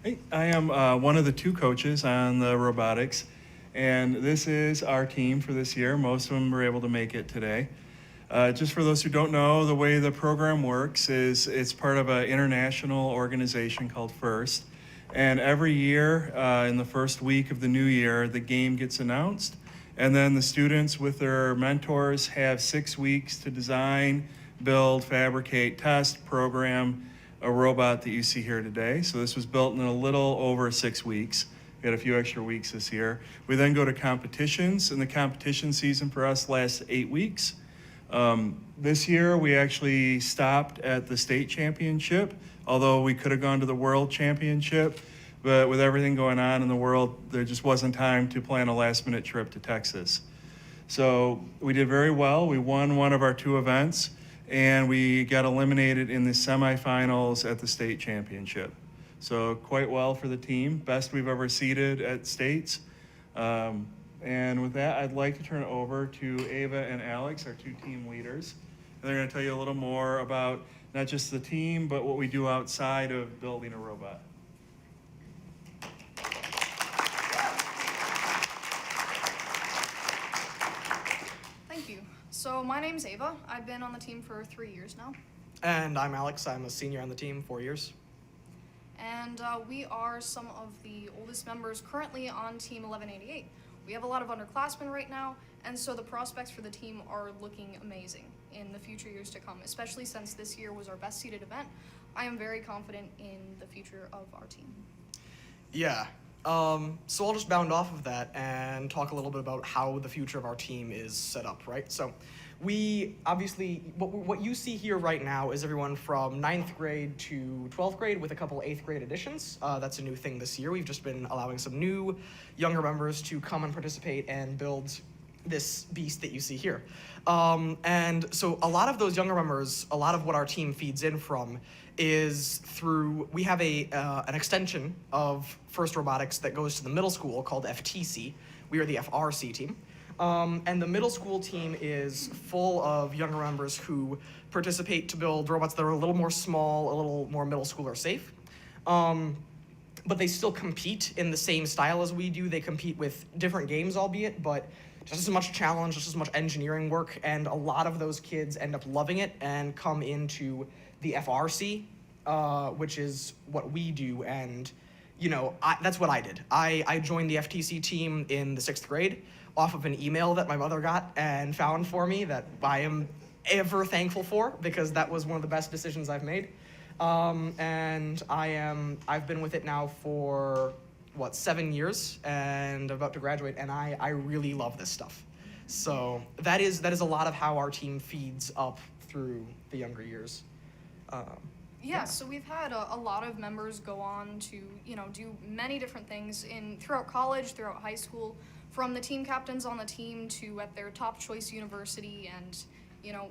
Hey, I am one of the two coaches on the robotics, and this is our team for this year. Most of them were able to make it today. Just for those who don't know, the way the program works is it's part of an international organization called FIRST. And every year, in the first week of the new year, the game gets announced. And then the students with their mentors have 6 weeks to design, build, fabricate, test, program a robot that you see here today. So this was built in a little over 6 weeks. We had a few extra weeks this year. We then go to competitions, and the competition season for us lasts 8 weeks. This year, we actually stopped at the state championship, although we could have gone to the world championship. But with everything going on in the world, there just wasn't time to plan a last-minute trip to Texas. So we did very well. We won one of our 2 events, and we got eliminated in the semifinals at the state championship. So quite well for the team, best we've ever seeded at states. And with that, I'd like to turn it over to Ava and Alex, our 2 team leaders. And they're going to tell you a little more about not just the team, but what we do outside of building a robot. Thank you. So my name's Ava. I've been on the team for 3 years now. And I'm Alex. I'm a senior on the team, 4 years. And we are some of the oldest members currently on Team 1188. We have a lot of underclassmen right now, and so the prospects for the team are looking amazing in the future years to come, especially since this year was our best seeded event. I am very confident in the future of our team. Yeah. So I'll just bound off of that and talk a little bit about how the future of our team is set up, right? So we obviously, what you see here right now is everyone from 9th grade to 12th grade with a couple 8th grade additions. That's a new thing this year. We've just been allowing some new younger members to come and participate and build this beast that you see here. And so a lot of those younger members, a lot of what our team feeds in from is through, we have an extension of FIRST Robotics that goes to the middle school called FTC. We are the FRC team. And the middle school team is full of younger members who participate to build robots that are a little more small, a little more middle schooler safe. But they still compete in the same style as we do. They compete with different games, albeit, but just as much challenge, just as much engineering work, and a lot of those kids end up loving it and come into the FRC, which is what we do, and you know, that's what I did. I joined the FTC team in the 6th grade off of an email that my mother got and found for me that I am ever thankful for, because that was one of the best decisions I've made. And I've been with it now for, 7 years, and about to graduate, and I really love this stuff. So that is a lot of how our team feeds up through the younger years. Yeah, so we've had a lot of members go on to, do many different things throughout college, throughout high school, from the team captains on the team to at their top choice university and,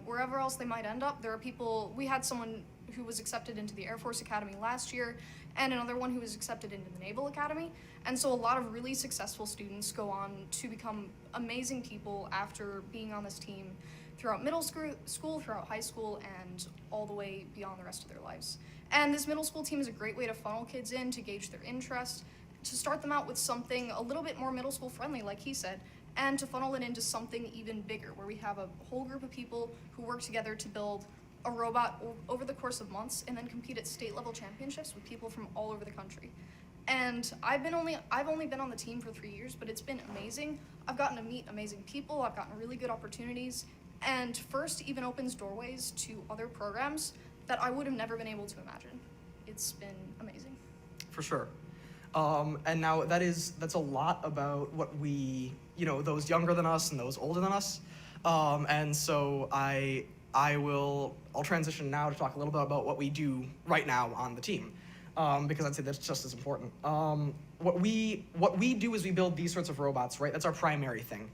wherever else they might end up. There are people, we had someone who was accepted into the Air Force Academy last year and another one who was accepted into the Naval Academy. And so a lot of really successful students go on to become amazing people after being on this team throughout middle school, throughout high school, and all the way beyond the rest of their lives. And this middle school team is a great way to funnel kids in, to gauge their interest, to start them out with something a little bit more middle school friendly, like he said, and to funnel it into something even bigger, where we have a whole group of people who work together to build a robot over the course of months and then compete at state level championships with people from all over the country. And I've only been on the team for 3 years, but it's been amazing. I've gotten to meet amazing people, I've gotten really good opportunities, and FIRST even opens doorways to other programs that I would have never been able to imagine. It's been amazing. For sure. And now that's a lot about what we, those younger than us and those older than us. And so I'll transition now to talk a little bit about what we do right now on the team, because I'd say that's just as important. What we do is we build these sorts of robots, right? That's our primary thing.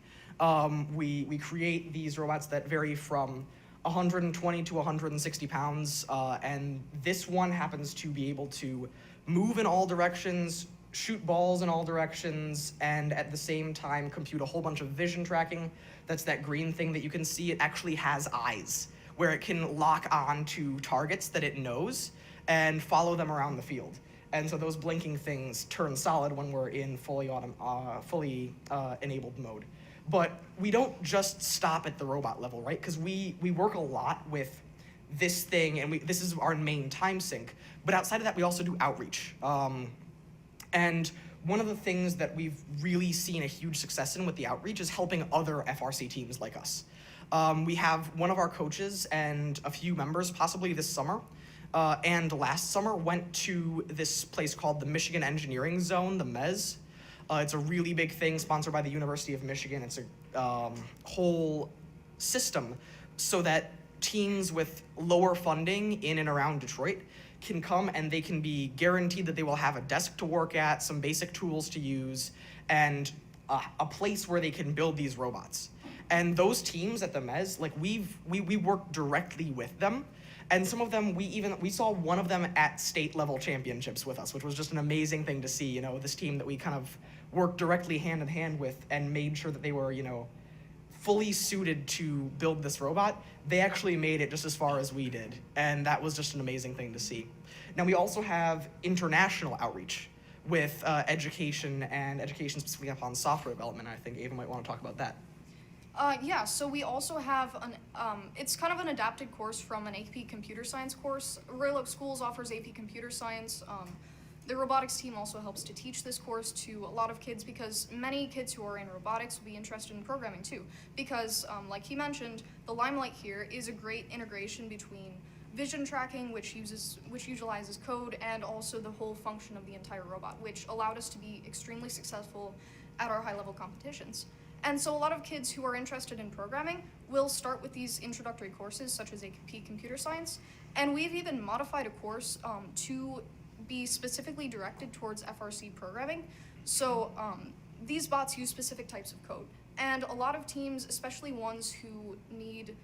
We create these robots that vary from 120 to 160 pounds, and this one happens to be able to move in all directions, shoot balls in all directions, and at the same time compute a whole bunch of vision tracking. That's that green thing that you can see. It actually has eyes, where it can lock on to targets that it knows and follow them around the field. And so those blinking things turn solid when we're in fully enabled mode. But we don't just stop at the robot level, right? Because we work a lot with this thing, and this is our main time sink. But outside of that, we also do outreach. And one of the things that we've really seen a huge success in with the outreach is helping other FRC teams like us. We have one of our coaches and a few members, possibly this summer, and last summer, went to this place called the Michigan Engineering Zone, the MEZ. It's a really big thing sponsored by the University of Michigan. It's a whole system so that teams with lower funding in and around Detroit can come and they can be guaranteed that they will have a desk to work at, some basic tools to use, and a place where they can build these robots. And those teams at the MEZ, like we work directly with them. And some of them, we saw one of them at state level championships with us, which was just an amazing thing to see, you know, this team that we kind of worked directly hand in hand with and made sure that they were, you know, fully suited to build this robot. They actually made it just as far as we did. And that was just an amazing thing to see. Now we also have international outreach with education and education specifically upon software development. I think Ava might want to talk about that. Yeah, so we also have it's kind of an adapted course from an AP Computer Science course. Royal Oak Schools offers AP Computer Science. The robotics team also helps to teach this course to a lot of kids because many kids who are in robotics will be interested in programming too. Because, like he mentioned, the limelight here is a great integration between vision tracking, which utilizes code, and also the whole function of the entire robot, which allowed us to be extremely successful at our high-level competitions. And so a lot of kids who are interested in programming will start with these introductory courses, such as AP Computer Science, and we've even modified a course to be specifically directed towards FRC programming. So these bots use specific types of code, and a lot of teams, especially ones who need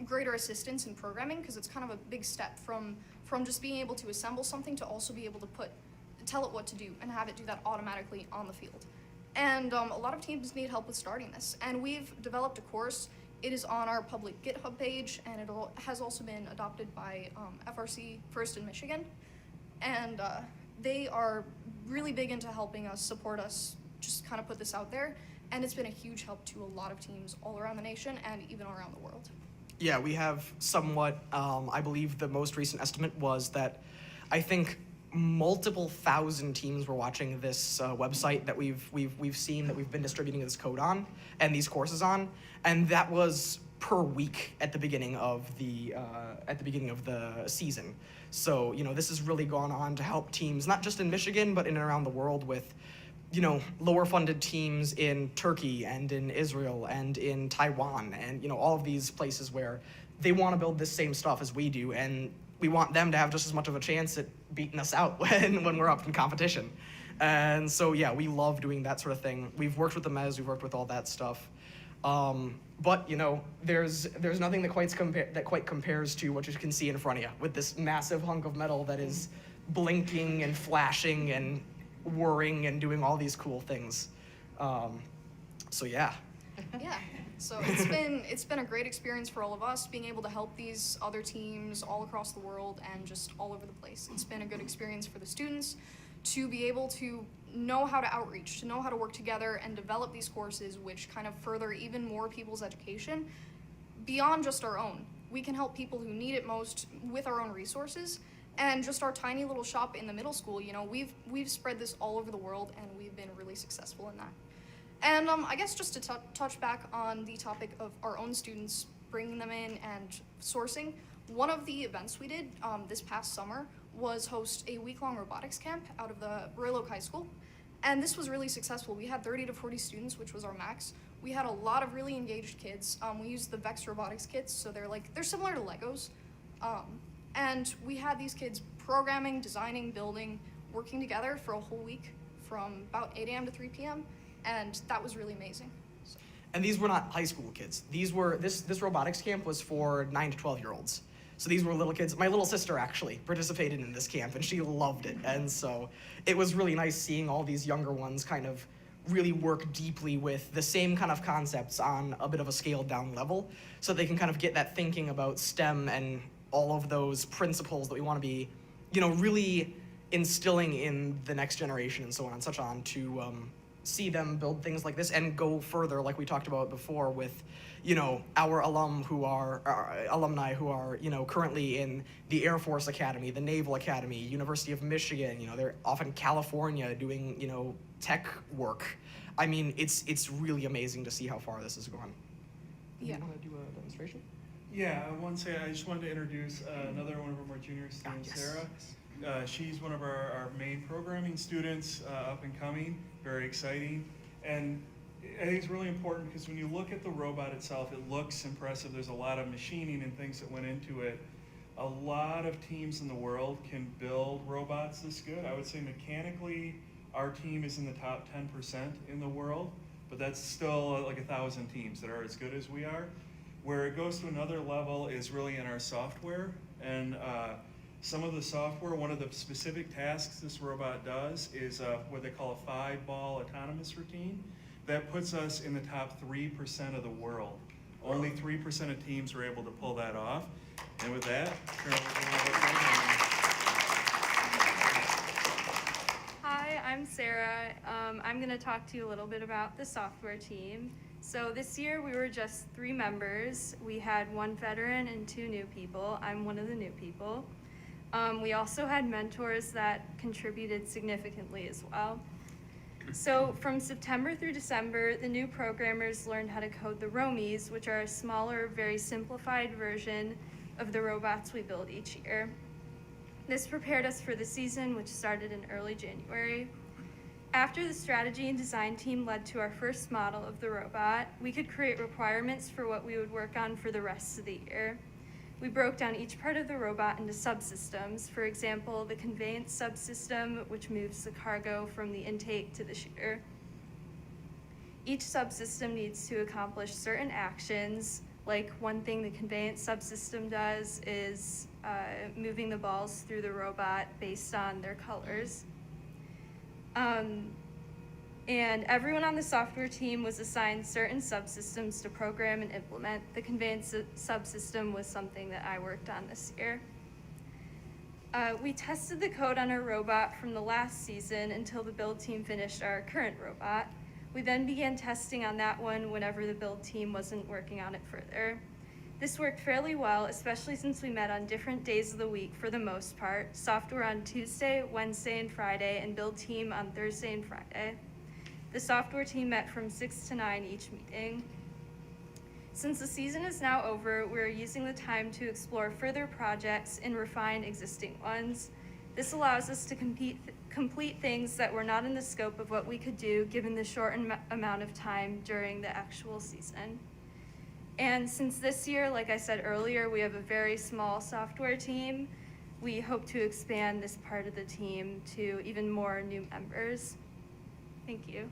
greater assistance in programming, because it's kind of a big step from just being able to assemble something to also be able to tell it what to do and have it do that automatically on the field. And a lot of teams need help with starting this. And we've developed a course. It is on our public GitHub page, and it has also been adopted by FRC First in Michigan. And they are really big into helping us, support us, just kind of put this out there. And it's been a huge help to a lot of teams all around the nation and even around the world. Yeah, we have somewhat, I believe the most recent estimate was that I think multiple thousand teams were watching this website that we've seen that we've been distributing this code on and these courses on, and that was per week at the beginning of the season. So you know, this has really gone on to help teams not just in Michigan but in and around the world with, you know, lower funded teams in Turkey and in Israel and in Taiwan and, you know, all of these places where they want to build this same stuff as we do, and we want them to have just as much of a chance at beating us out when we're up in competition. And so, yeah, we love doing that sort of thing. We've worked with the MES, we've worked with all that stuff. But, you know, there's nothing that quite compares to what you can see in front of you with this massive hunk of metal that is blinking and flashing and whirring and doing all these cool things. So, yeah. Yeah. So it's been a great experience for all of us, being able to help these other teams all across the world and just all over the place. It's been a good experience for the students to be able to know how to outreach, to know how to work together and develop these courses which kind of further even more people's education beyond just our own. We can help people who need it most with our own resources, and just our tiny little shop in the middle school, you know, we've spread this all over the world and we've been really successful in that. And I guess just to touch back on the topic of our own students, bringing them in and sourcing, one of the events we did this past summer was host a week-long robotics camp out of the Royal Oak High School. And this was really successful. We had 30 to 40 students, which was our max. We had a lot of really engaged kids. We used the Vex robotics kits, so they're similar to Legos. And we had these kids programming, designing, building, working together for a whole week from about 8 a.m. to 3 p.m. And that was really amazing. So. And these were not high school kids. These were, this robotics camp was for 9 to 12-year-olds. So these were little kids. My little sister actually participated in this camp and she loved it. And so it was really nice seeing all these younger ones kind of really work deeply with the same kind of concepts on a bit of a scaled down level, so they can kind of get that thinking about STEM and all of those principles that we want to be, you know, really instilling in the next generation and so on and such on to see them build things like this and go further, like we talked about before with, our alumni who are, currently in the Air Force Academy, the Naval Academy, University of Michigan, they're off in California doing, tech work. I mean, it's really amazing to see how far this has gone. Yeah. You want to do a demonstration? Yeah, I just wanted to introduce another one of our more junior students, yes. Sarah. She's one of our main programming students, up and coming, very exciting. And I think it's really important because when you look at the robot itself, it looks impressive. There's a lot of machining and things that went into it. A lot of teams in the world can build robots this good. I would say mechanically, our team is in the top 10% in the world, but that's still like 1,000 teams that are as good as we are. Where it goes to another level is really in our software. And some of the software, one of the specific tasks this robot does is what they call a 5-ball autonomous routine. That puts us in the top 3% of the world. Only 3% of teams are able to pull that off. And with that, turn over to one of our programmers. Hi, I'm Sarah. I'm going to talk to you a little bit about the software team. So this year we were just 3 members. We had 1 veteran and 2 new people. I'm one of the new people. We also had mentors that contributed significantly as well. So from September through December, the new programmers learned how to code the Romies, which are a smaller, very simplified version of the robots we build each year. This prepared us for the season, which started in early January. After the strategy and design team led to our first model of the robot, we could create requirements for what we would work on for the rest of the year. We broke down each part of the robot into subsystems. For example, the Conveyance Subsystem, which moves the cargo from the intake to the chute. Each subsystem needs to accomplish certain actions. Like one thing the Conveyance Subsystem does is moving the balls through the robot based on their colors. And everyone on the software team was assigned certain subsystems to program and implement. The Conveyance Subsystem was something that I worked on this year. We tested the code on our robot from the last season until the build team finished our current robot. We then began testing on that one whenever the build team wasn't working on it further. This worked fairly well, especially since we met on different days of the week for the most part, software on Tuesday, Wednesday, and Friday, and build team on Thursday and Friday. The software team met from 6 to 9 each meeting. Since the season is now over, we're using the time to explore further projects and refine existing ones. This allows us to complete things that were not in the scope of what we could do given the short amount of time during the actual season. And since this year, like I said earlier, we have a very small software team, we hope to expand this part of the team to even more new members. Thank you.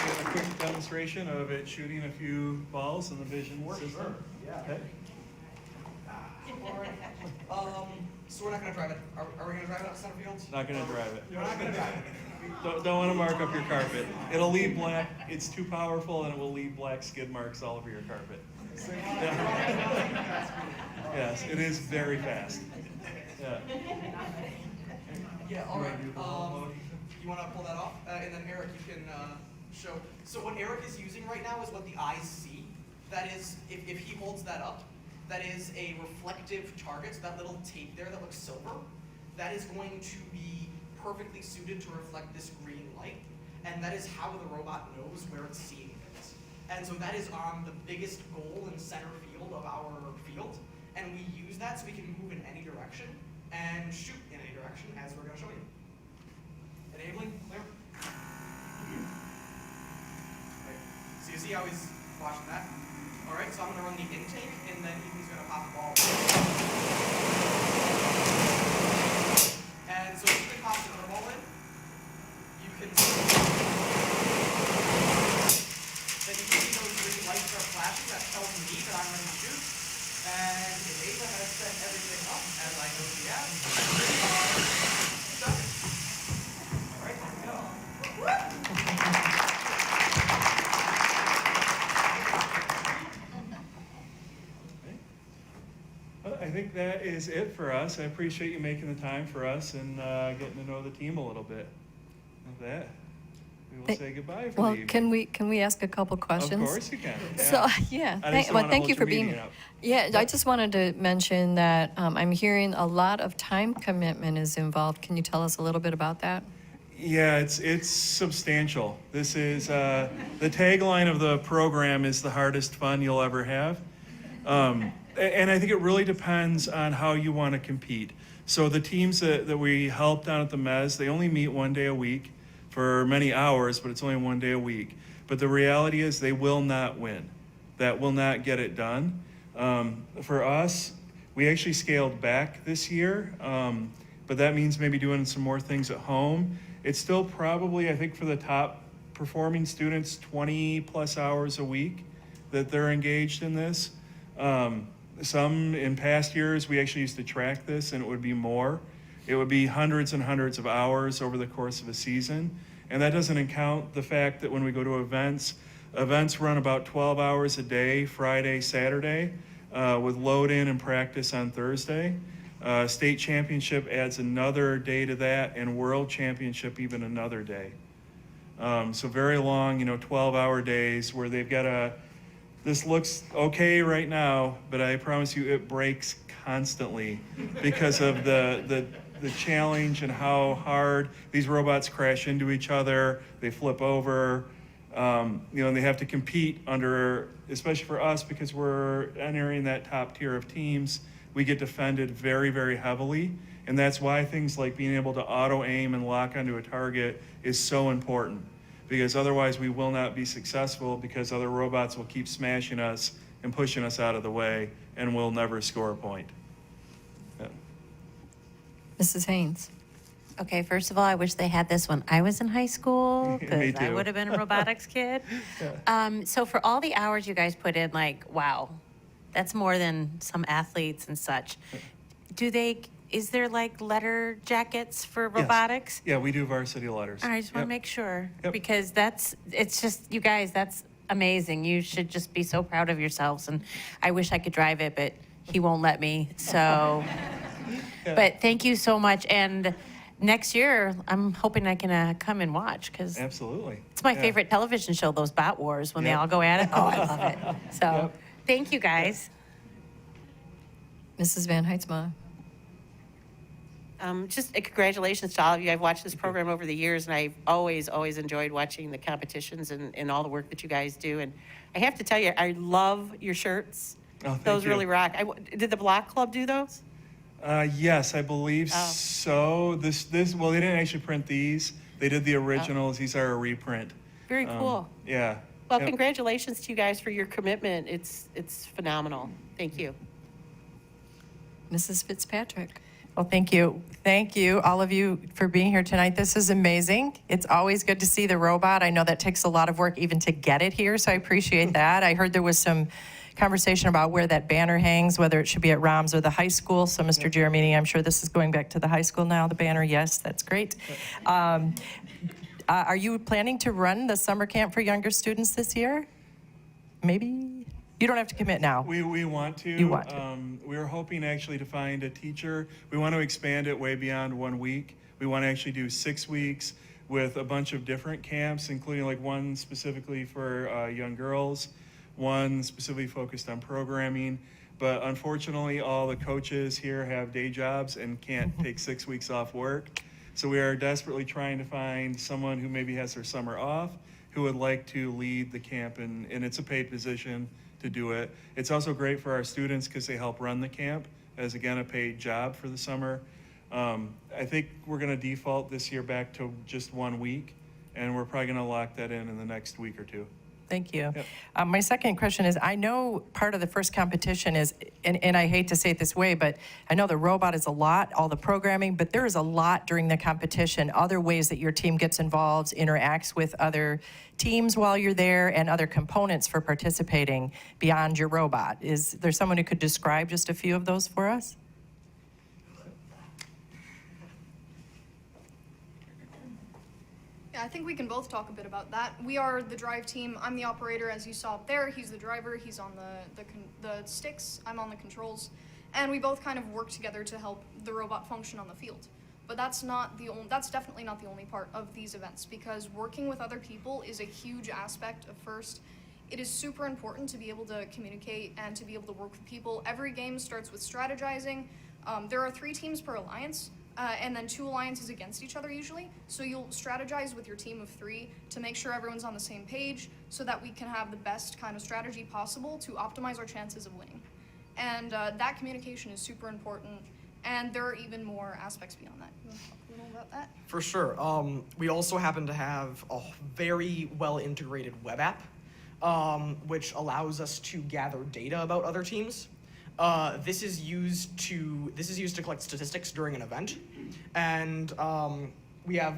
A quick demonstration of it shooting a few balls in the vision system. Sure. Yeah. Okay. So we're not going to drive it. Are we going to drive it out to center field? Not going to drive it. We're not going to drive it. Don't want to mark up your carpet. It'll leave black. It's too powerful, and it will leave black skid marks all over your carpet. Yeah. Yes, it is very fast. Yeah. Yeah, all right. You wanna do the wall mode? You want to pull that off? And then Eric, you can show. So what Eric is using right now is what the eyes see. That is, if he holds that up, that is a reflective target, so that little tape there that looks silver, that is going to be perfectly suited to reflect this green light, and that is how the robot knows where it's seeing things. And so that is on the biggest goal and center field of our field, and we use that so we can move in any direction and shoot in any direction, as we're going to show you. Enabling, clear. Right. So you see how he's watching that? All right, so I'm going to run the intake, and then Ethan's going to pop the ball. And so if Ethan pops another ball in, you can see that you can see those green lights are flashing. That tells me that I'm ready to shoot. And if Ethan has set everything up, as I know he has, done. All right, here we go. Well, I think that is it for us. I appreciate you making the time for us and getting to know the team a little bit. With that, we will say goodbye for Well, the evening. can we ask a couple questions? Of course you can. So, Yeah. yeah, I just don't wanna thank hold you your for being meeting here. up. Yeah, I just wanted to mention that I'm hearing a lot of time commitment is involved. Can you tell us a little bit about that? Yeah, it's substantial. This is the tagline of the program is the hardest fun you'll ever have. And I think it really depends on how you want to compete. So the teams that we help down at the Mez, they only meet 1 day a week for many hours, but it's only 1 day a week. But the reality is they will not win. That will not get it done. For us, we actually scaled back this year, but that means maybe doing some more things at home. It's still probably, I think for the top performing students, 20 plus hours a week that they're engaged in this. Some in past years, we actually used to track this and it would be more. It would be hundreds and hundreds of hours over the course of a season. And that doesn't account the fact that when we go to events run about 12 hours a day, Friday, Saturday, with load in and practice on Thursday. State championship adds another day to that, and world championship even another day. So very long, 12-hour days where they've got this looks okay right now, but I promise you it breaks constantly because of the challenge and how hard these robots crash into each other, they flip over, and they have to compete under, especially for us because we're entering that top tier of teams, we get defended very, very heavily. And that's why things like being able to auto aim and lock onto a target is so important, because otherwise we will not be successful because other robots will keep smashing us and pushing us out of the way and we'll never score a point. Yeah. Mrs. Haynes? Okay, first of all, I wish they had this when I was in high school, Me because I too. would have been a robotics kid. So for all the hours you guys put in, wow, that's more than some athletes and such. Is there letter jackets for Yes. robotics? Yeah, we do varsity letters. All right, I just want Yep. to make sure, Yep. because it's just, you guys, that's amazing. You should just be so proud of yourselves, and I wish I could drive it, but he won't let me, so. But thank you so much, and next year, I'm hoping I can come and watch, because Absolutely. it's my Yeah. favorite television show, those Bot Wars, when they Yep. all go at it. Oh, I love it. So, Yep. thank you, guys. Mrs. Van Heitzma? Just congratulations to all of you. I've watched this program over the years, and I've always enjoyed watching the competitions and all the work that you guys do. And I have to tell you, I love your shirts. Oh, thank Those you. really rock. Did the Block Club do those? Yes, I believe Oh. so. Well, they didn't actually print these. They did the originals. These are a reprint. Very cool. Yeah. Well, Yep. congratulations to you guys for your commitment. It's phenomenal. Thank you. Mrs. Fitzpatrick? Well, thank you. Thank you, all of you, for being here tonight. This is amazing. It's always good to see the robot. I know that takes a lot of work even to get it here, so I appreciate that. I heard there was some conversation about where that banner hangs, whether it should be at Roms or the high school. So, Mr. Giramini, I'm sure this is going back to the high school now, the banner. Yes, that's great. Are you planning to run the summer camp for younger students this year? Maybe? You don't have to commit now. We want to. You want to. We're hoping actually to find a teacher. We want to expand it way beyond 1 week. We want to actually do 6 weeks with a bunch of different camps, including one specifically for young girls, one specifically focused on programming. But unfortunately, all the coaches here have day jobs and can't take 6 weeks off work. So we are desperately trying to find someone who maybe has their summer off, who would like to lead the camp, and it's a paid position to do it. It's also great for our students because they help run the camp as, again, a paid job for the summer. I think we're going to default this year back to just 1 week, and we're probably going to lock that in the next week or two. Thank you. Yep. My second question is, I know part of the first competition is, and I hate to say it this way, but I know the robot is a lot, all the programming, but there is a lot during the competition, other ways that your team gets involved, interacts with other teams while you're there, and other components for participating beyond your robot. Is there someone who could describe just a few of those for us? Yeah, I think we can both talk a bit about that. We are the drive team. I'm the operator, as you saw up there. He's the driver. He's on the sticks. I'm on the controls. and we both kind of work together to help the robot function on the field. But that's definitely not the only part of these events, because working with other people is a huge aspect of FIRST. It is super important to be able to communicate and to be able to work with people. Every game starts with strategizing. There are 3 teams per alliance, and then 2 alliances against each other usually. So you'll strategize with your team of 3 to make sure everyone's on the same page so that we can have the best kind of strategy possible to optimize our chances of winning. And that communication is super important, and there are even more aspects beyond that. You want to talk a little about that? For sure. We also happen to have a very well integrated web app, which allows us to gather data about other teams. This is used to collect statistics during an event, and we have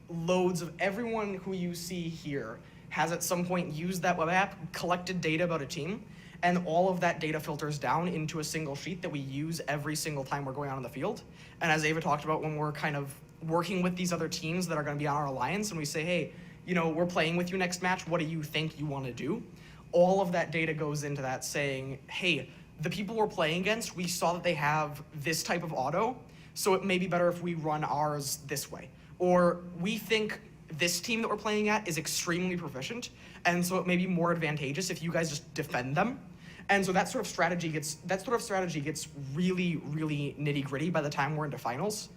loads of everyone who you see here has at some point used that web app, collected data about a team, and all of that data filters down into a single sheet that we use every single time we're going out on the field. And as Ava talked about, when we're kind of working with these other teams that are going to be on our alliance, and we say, hey, you know, we're playing with you next match, what do you think you want to do? All of that data goes into that, saying, hey, the people we're playing against, we saw that they have this type of auto, so it may be better if we run ours this way. Or we think this team that we're playing at is extremely proficient, and so it may be more advantageous if you guys just defend them. And so that sort of strategy gets really, really nitty-gritty by the time we're into finals.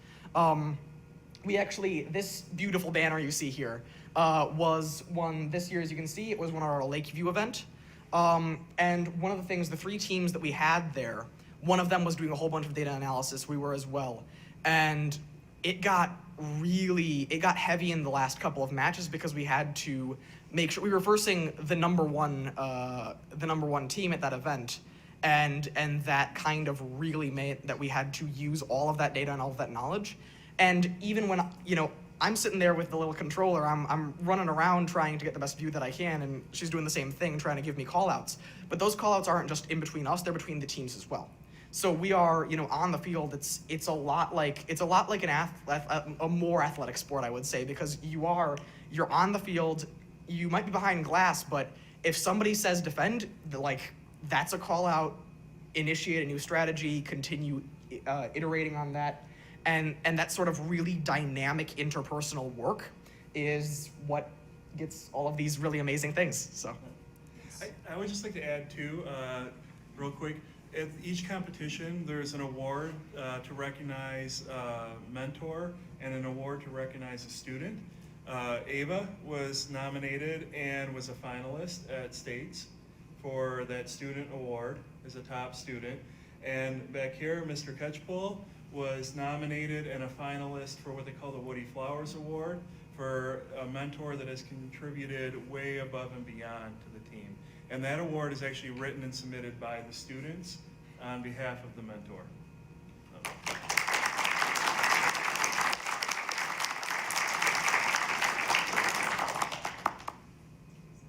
This beautiful banner you see here was one this year, as you can see, it was one of our Lakeview event. And one of the things, the 3 teams that we had there, one of them was doing a whole bunch of data analysis, we were as well. And it got heavy in the last couple of matches because we had to make sure we were versing the number one team at that event. And that kind of really made that we had to use all of that data and all of that knowledge. And even when, you know, I'm sitting there with the little controller, I'm running around trying to get the best view that I can, and she's doing the same thing, trying to give me call-outs. But those call-outs aren't just in between us, they're between the teams as well. So we are, you know, on the field, it's a lot like a more athletic sport, I would say, because you're on the field, you might be behind glass, but if somebody says defend, like, that's a call-out, initiate a new strategy, continue iterating on that. And that sort of really dynamic interpersonal work is what gets all of these really amazing things. So, I would just like to add too, real quick. At each competition, there's an award to recognize a mentor and an award to recognize a student. Ava was nominated and was a finalist at States for that student award as a top student. And back here, Mr. Ketchpool was nominated and a finalist for what they call the Woody Flowers Award for a mentor that has contributed way above and beyond to the team. And that award is actually written and submitted by the students on behalf of the mentor.